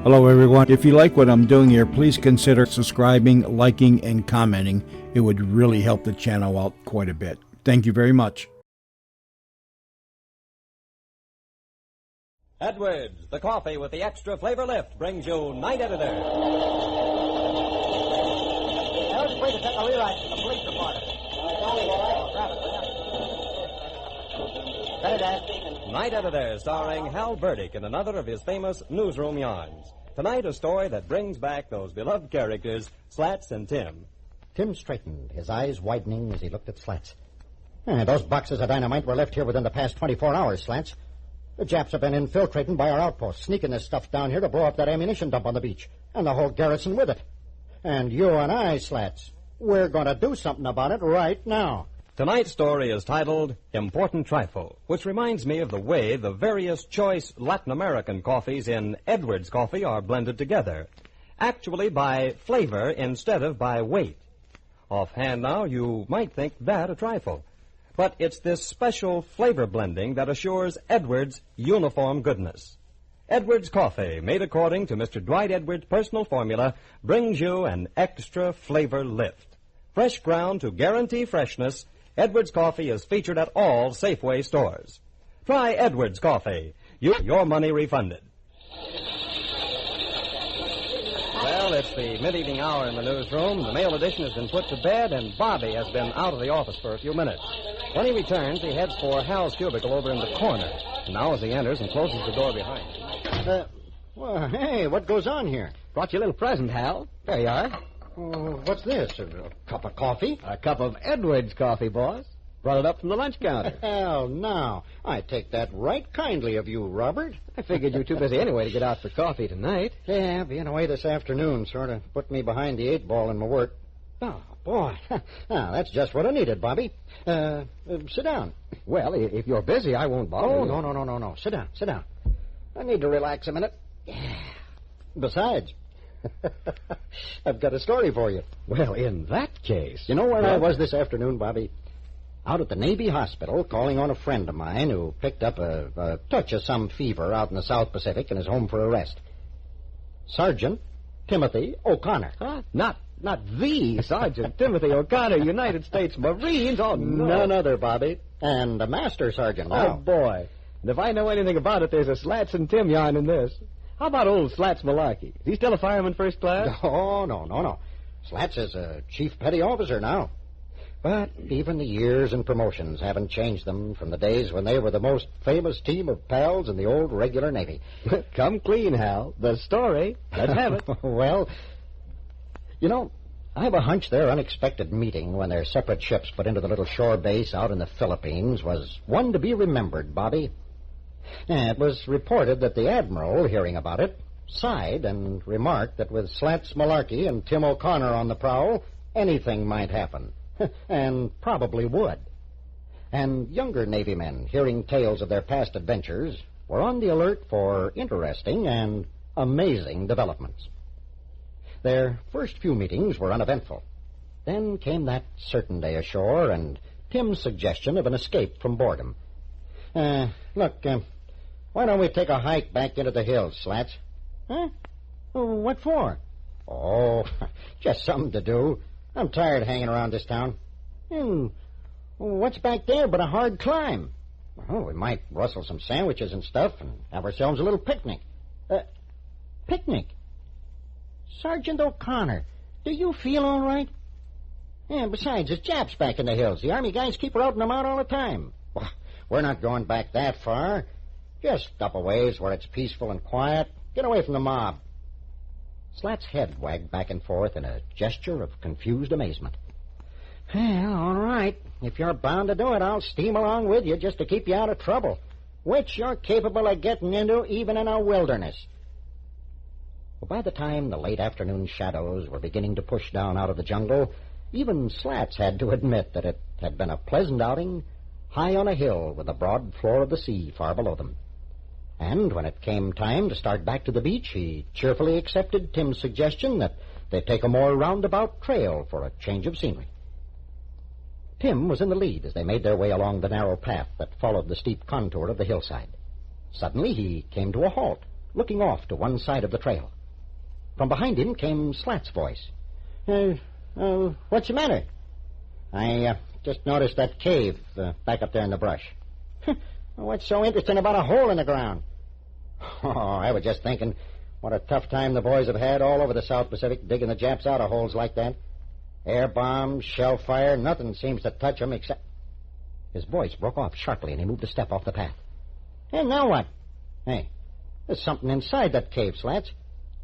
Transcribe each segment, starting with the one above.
Hello, everyone. If you like what I'm doing here, please consider subscribing, liking, and commenting. It would really help the channel out quite a bit. Thank you very much. Edwards, the coffee with the extra flavor lift, brings you Night Editor. Ellis, wait a second. I'll rewrite the police report. Grab it. Night Editor, starring Hal Burdick in another of his famous newsroom yarns. Tonight, a story that brings back those beloved characters, Slats and Tim. Tim straightened, his eyes widening as he looked at Slats. Those boxes of dynamite were left here within the past 24 hours, Slats. The Japs have been infiltrating by our outposts, sneaking this stuff down here to blow up that ammunition dump on the beach, and the whole garrison with it. And you and I, Slats, we're going to do something about it right now. Tonight's story is titled Important Trifle, which reminds me of the way the various choice Latin American coffees in Edwards Coffee are blended together, actually by flavor instead of by weight. Offhand now, you might think that a trifle. But it's this special flavor blending that assures Edwards' uniform goodness. Edwards Coffee, made according to Mr. Dwight Edwards' personal formula, brings you an extra flavor lift. Fresh ground to guarantee freshness, Edwards Coffee is featured at all Safeway stores. Try Edwards Coffee. Your money refunded. Well, it's the mid-evening hour in the newsroom. The mail edition has been put to bed, and Bobby has been out of the office for a few minutes. When he returns, he heads for Hal's cubicle over in the corner. And now as he enters and closes the door behind him. Well, hey, what goes on here? Brought you a little present, Hal. There you are. What's this? A cup of coffee? A cup of Edwards coffee, boss. Brought it up from the lunch counter. Hell, now. I take that right kindly of you, Robert. I figured you were too busy anyway to get out for coffee tonight. Yeah, being away this afternoon sort of put me behind the 8-ball in my work. Oh, boy. Now, that's just what I needed, Bobby. Sit down. Well, if you're busy, I won't bother you. No. Sit down. I need to relax a minute. Yeah. Besides, I've got a story for you. Well, in that case... You know where I was this afternoon, Bobby? Out at the Navy Hospital, calling on a friend of mine who picked up a touch of some fever out in the South Pacific and is home for a rest. Sergeant Timothy O'Connor. Huh? Not the Sergeant Timothy O'Connor, United States Marines. Oh, no. None other, Bobby. And a master sergeant now. Oh, boy. And if I know anything about it, there's a Slats and Tim yarn in this. How about old Slats Malarkey? Is he still a fireman first class? Oh, no. Slats is a chief petty officer now. But even the years and promotions haven't changed them from the days when they were the most famous team of pals in the old regular Navy. Come clean, Hal. The story. Let's have it. Well, you know, I have a hunch their unexpected meeting when their separate ships put into the little shore base out in the Philippines was one to be remembered, Bobby. It was reported that the Admiral, hearing about it, sighed and remarked that with Slats Malarkey and Tim O'Connor on the prowl, anything might happen. And probably would. And younger Navy men, hearing tales of their past adventures, were on the alert for interesting and amazing developments. Their first few meetings were uneventful. Then came that certain day ashore and Tim's suggestion of an escape from boredom. Look, why don't we take a hike back into the hills, Slats? Huh? What for? Oh, just something to do. I'm tired of hanging around this town. What's back there but a hard climb? Well, we might rustle some sandwiches and stuff and have ourselves a little picnic. Picnic? Sergeant O'Connor, do you feel all right? Yeah, besides, there's Japs back in the hills. The Army guys keep routing them out all the time. Well, we're not going back that far. Just up a ways where it's peaceful and quiet. Get away from the mob. Slats' head wagged back and forth in a gesture of confused amazement. Well, all right. If you're bound to do it, I'll steam along with you just to keep you out of trouble, which you're capable of getting into even in a wilderness. Well, by the time the late afternoon shadows were beginning to push down out of the jungle, even Slats had to admit that it had been a pleasant outing high on a hill with the broad floor of the sea far below them. And when it came time to start back to the beach, he cheerfully accepted Tim's suggestion that they take a more roundabout trail for a change of scenery. Tim was in the lead as they made their way along the narrow path that followed the steep contour of the hillside. Suddenly he came to a halt, looking off to one side of the trail. From behind him came Slat's voice. What's the matter? I just noticed that cave back up there in the brush. What's so interesting about a hole in the ground? Oh, I was just thinking what a tough time the boys have had all over the South Pacific digging the Japs out of holes like that. Air bombs, shell fire, nothing seems to touch them except... His voice broke off sharply, and he moved a step off the path. Hey, now what? Hey, there's something inside that cave, Slats.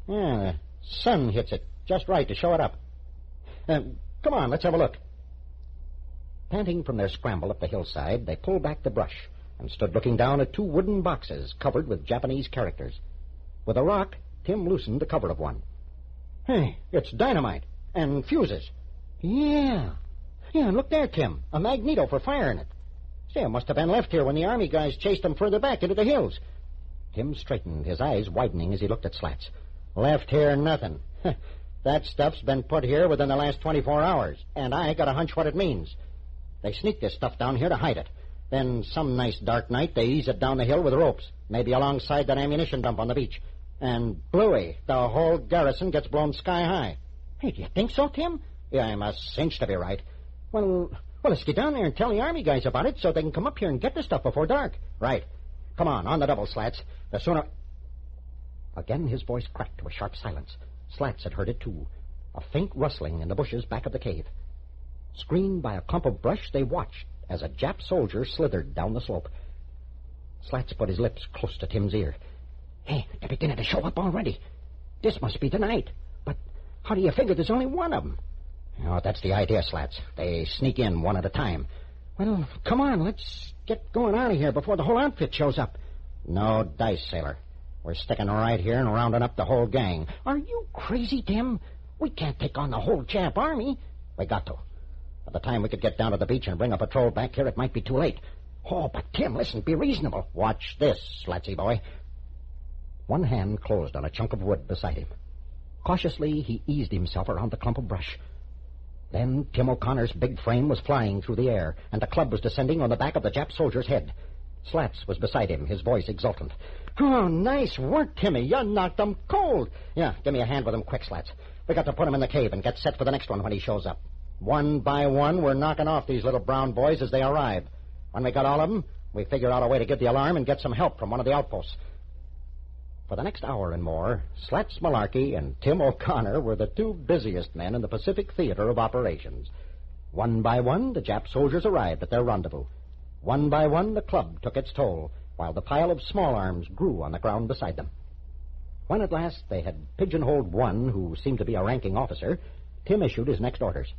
Yeah, the sun hits it just right to show it up. Come on, let's have a look. Panting from their scramble up the hillside, they pulled back the brush and stood looking down at 2 wooden boxes covered with Japanese characters. With a rock, Tim loosened the cover of one. Hey, it's dynamite and fuses. Yeah, and look there, Tim, a magneto for firing it. Say, it must have been left here when the Army guys chased them further back into the hills. Tim straightened, his eyes widening as he looked at Slats. Left here, nothing. That stuff's been put here within the last 24 hours, and I got a hunch what it means. They sneak this stuff down here to hide it. Then some nice dark night, they ease it down the hill with ropes, maybe alongside that ammunition dump on the beach. And bluey, the whole garrison gets blown sky high. Hey, do you think so, Tim? Yeah, I'm a cinch to be right. Well, let's get down there and tell the Army guys about it so they can come up here and get the stuff before dark. Right. Come on the double, Slats. The sooner... Again his voice cracked to a sharp silence. Slats had heard it, too. A faint rustling in the bushes back of the cave. Screened by a clump of brush, they watched as a Jap soldier slithered down the slope. Slats put his lips close to Tim's ear. Hey, they're beginning to show up already. This must be tonight. But how do you figure there's only one of them? Oh, that's the idea, Slats. They sneak in one at a time. Well, come on, let's get going out of here before the whole outfit shows up. No dice, sailor. We're sticking right here and rounding up the whole gang. Are you crazy, Tim? We can't take on the whole Jap army. We got to. By the time we could get down to the beach and bring a patrol back here, it might be too late. Oh, but Tim, listen, be reasonable. Watch this, Slatsy boy. One hand closed on a chunk of wood beside him. Cautiously, he eased himself around the clump of brush. Then Tim O'Connor's big frame was flying through the air, and the club was descending on the back of the Jap soldier's head. Slats was beside him, his voice exultant. Oh, nice work, Timmy. You knocked them cold. Yeah, give me a hand with him quick, Slats. We got to put him in the cave and get set for the next one when he shows up. One by one, we're knocking off these little brown boys as they arrive. When we got all of them, we figure out a way to give the alarm and get some help from one of the outposts. For the next hour and more, Slats Malarkey and Tim O'Connor were the 2 busiest men in the Pacific theater of operations. One by one, the Jap soldiers arrived at their rendezvous. One by one, the club took its toll, while the pile of small arms grew on the ground beside them. When at last they had pigeonholed one who seemed to be a ranking officer, Tim issued his next orders.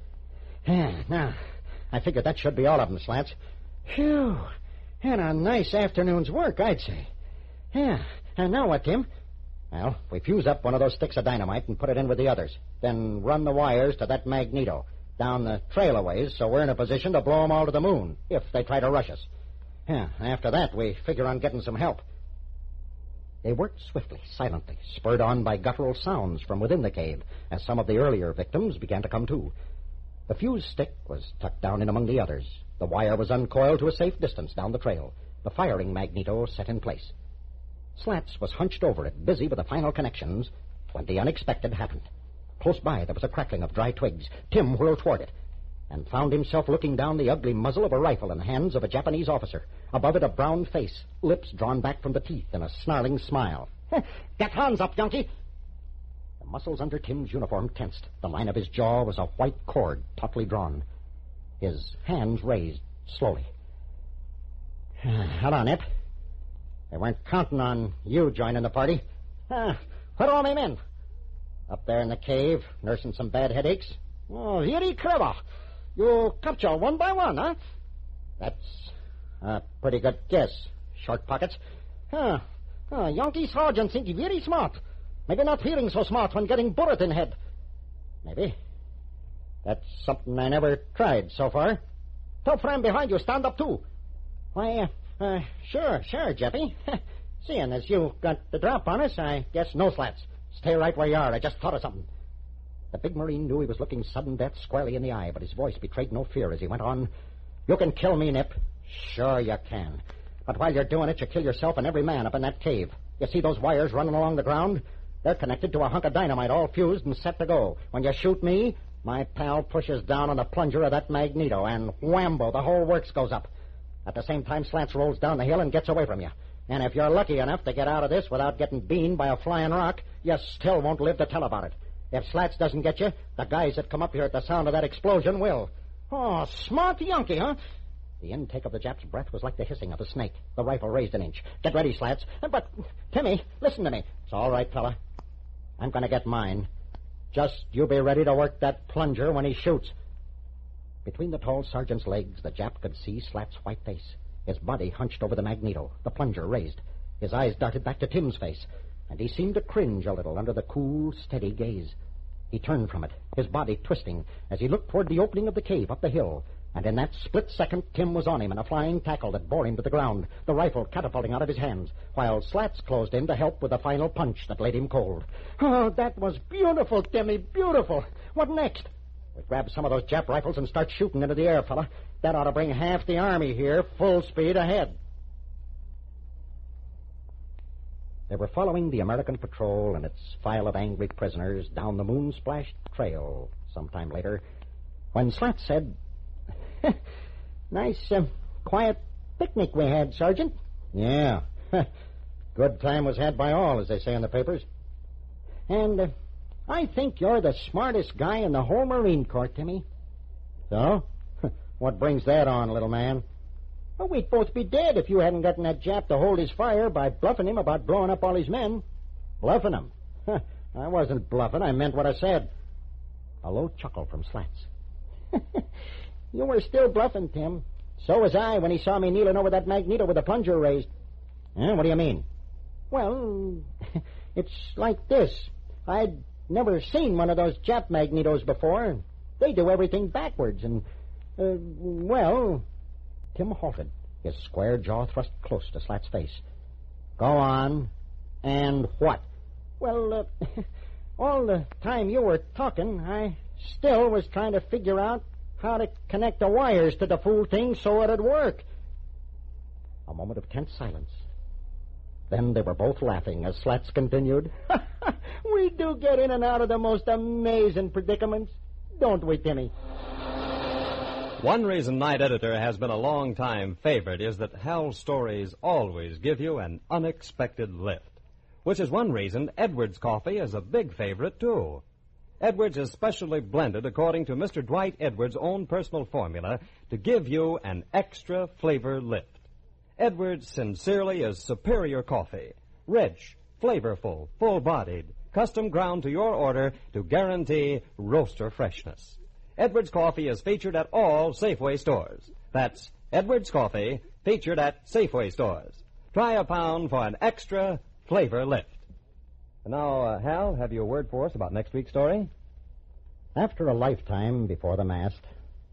Now, I figure that should be all of them, Slats. Phew, and a nice afternoon's work, I'd say. Yeah, and now what, Tim? Well, we fuse up one of those sticks of dynamite and put it in with the others. Then run the wires to that magneto down the trail a ways so we're in a position to blow them all to the moon if they try to rush us. Yeah, after that, we figure on getting some help. They worked swiftly, silently, spurred on by guttural sounds from within the cave as some of the earlier victims began to come to. The fuse stick was tucked down in among the others. The wire was uncoiled to a safe distance down the trail. The firing magneto set in place. Slats was hunched over it, busy with the final connections, when the unexpected happened. Close by, there was a crackling of dry twigs. Tim whirled toward it and found himself looking down the ugly muzzle of a rifle in the hands of a Japanese officer. Above it, a brown face, lips drawn back from the teeth in a snarling smile. Get hands up, Yankee! The muscles under Tim's uniform tensed. The line of his jaw was a white cord tautly drawn. His hands raised slowly. Hold on, Nip. They weren't counting on you joining the party. Where are all my men? Up there in the cave, nursing some bad headaches. Oh, very clever. You capture one by one, huh? That's a pretty good guess, Short Pockets. Yankee sergeant think he very smart. Maybe not feeling so smart when getting bullet in head. Maybe. That's something I never tried so far. Tell friend behind you, stand up too. Why, sure, Jeppy. Seeing as you got the drop on us, I guess no, Slats. Stay right where you are. I just thought of something. The big Marine knew he was looking sudden death squarely in the eye, but his voice betrayed no fear as he went on. You can kill me, Nip. Sure you can. But while you're doing it, you kill yourself and every man up in that cave. You see those wires running along the ground? They're connected to a hunk of dynamite all fused and set to go. When you shoot me, my pal pushes down on the plunger of that magneto, and whambo, the whole works goes up. At the same time, Slats rolls down the hill and gets away from you. And if you're lucky enough to get out of this without getting beamed by a flying rock, you still won't live to tell about it. If Slats doesn't get you, the guys that come up here at the sound of that explosion will. Oh, smart Yankee, huh? The intake of the Jap's breath was like the hissing of a snake. The rifle raised an inch. Get ready, Slats. But, Timmy, listen to me. It's all right, fella. I'm going to get mine. Just you be ready to work that plunger when he shoots. Between the tall sergeant's legs, the Jap could see Slats' white face. His body hunched over the magneto, the plunger raised. His eyes darted back to Tim's face, and he seemed to cringe a little under the cool, steady gaze. He turned from it, his body twisting, as he looked toward the opening of the cave up the hill. And in that split second, Tim was on him in a flying tackle that bore him to the ground, the rifle catapulting out of his hands, while Slats closed in to help with the final punch that laid him cold. Oh, that was beautiful, Timmy, beautiful. What next? We grab some of those Jap rifles and start shooting into the air, fella. That ought to bring half the army here, full speed ahead. They were following the American patrol and its file of angry prisoners down the moon-splashed trail sometime later, when Slats said, Nice, quiet picnic we had, Sergeant. Yeah. Good time was had by all, as they say in the papers. And I think you're the smartest guy in the whole Marine Corps, Timmy. So? What brings that on, little man? Well, we'd both be dead if you hadn't gotten that Jap to hold his fire by bluffing him about blowing up all his men. Bluffing him? I wasn't bluffing. I meant what I said. A low chuckle from Slats. You were still bluffing, Tim. So was I when he saw me kneeling over that magneto with the plunger raised. What do you mean? Well, it's like this. I'd never seen one of those Jap magnetos before. They do everything backwards, and, well... Tim halted, his square jaw thrust close to Slats' face. Go on. And what? Well, all the time you were talking, I still was trying to figure out how to connect the wires to the fool thing so it'd work. A moment of tense silence. Then they were both laughing as Slats continued. We do get in and out of the most amazing predicaments, don't we, Timmy? One reason Night Editor has been a long-time favorite is that Hal's stories always give you an unexpected lift, which is one reason Edwards coffee is a big favorite, too. Edwards is specially blended according to Mr. Dwight Edwards' own personal formula to give you an extra flavor lift. Edwards sincerely is superior coffee, rich, flavorful, full-bodied, custom ground to your order to guarantee roaster freshness. Edwards Coffee is featured at all Safeway stores. That's Edwards Coffee, featured at Safeway stores. Try a pound for an extra flavor lift. And now, Hal, have you a word for us about next week's story? After a lifetime before the mast,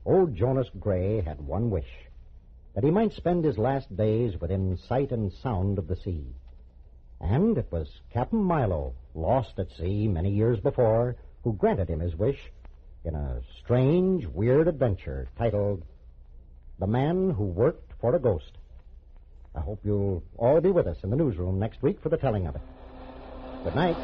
old Jonas Gray had one wish, that he might spend his last days within sight and sound of the sea. And it was Captain Milo, lost at sea many years before, who granted him his wish in a strange, weird adventure titled The Man Who Worked for a Ghost. I hope you'll all be with us in the newsroom next week for the telling of it. Good night.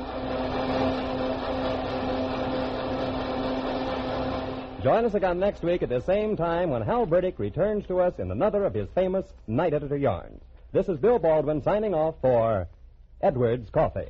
Join us again next week at the same time when Hal Burdick returns to us in another of his famous Night Editor yarns. This is Bill Baldwin signing off for Edwards Coffee.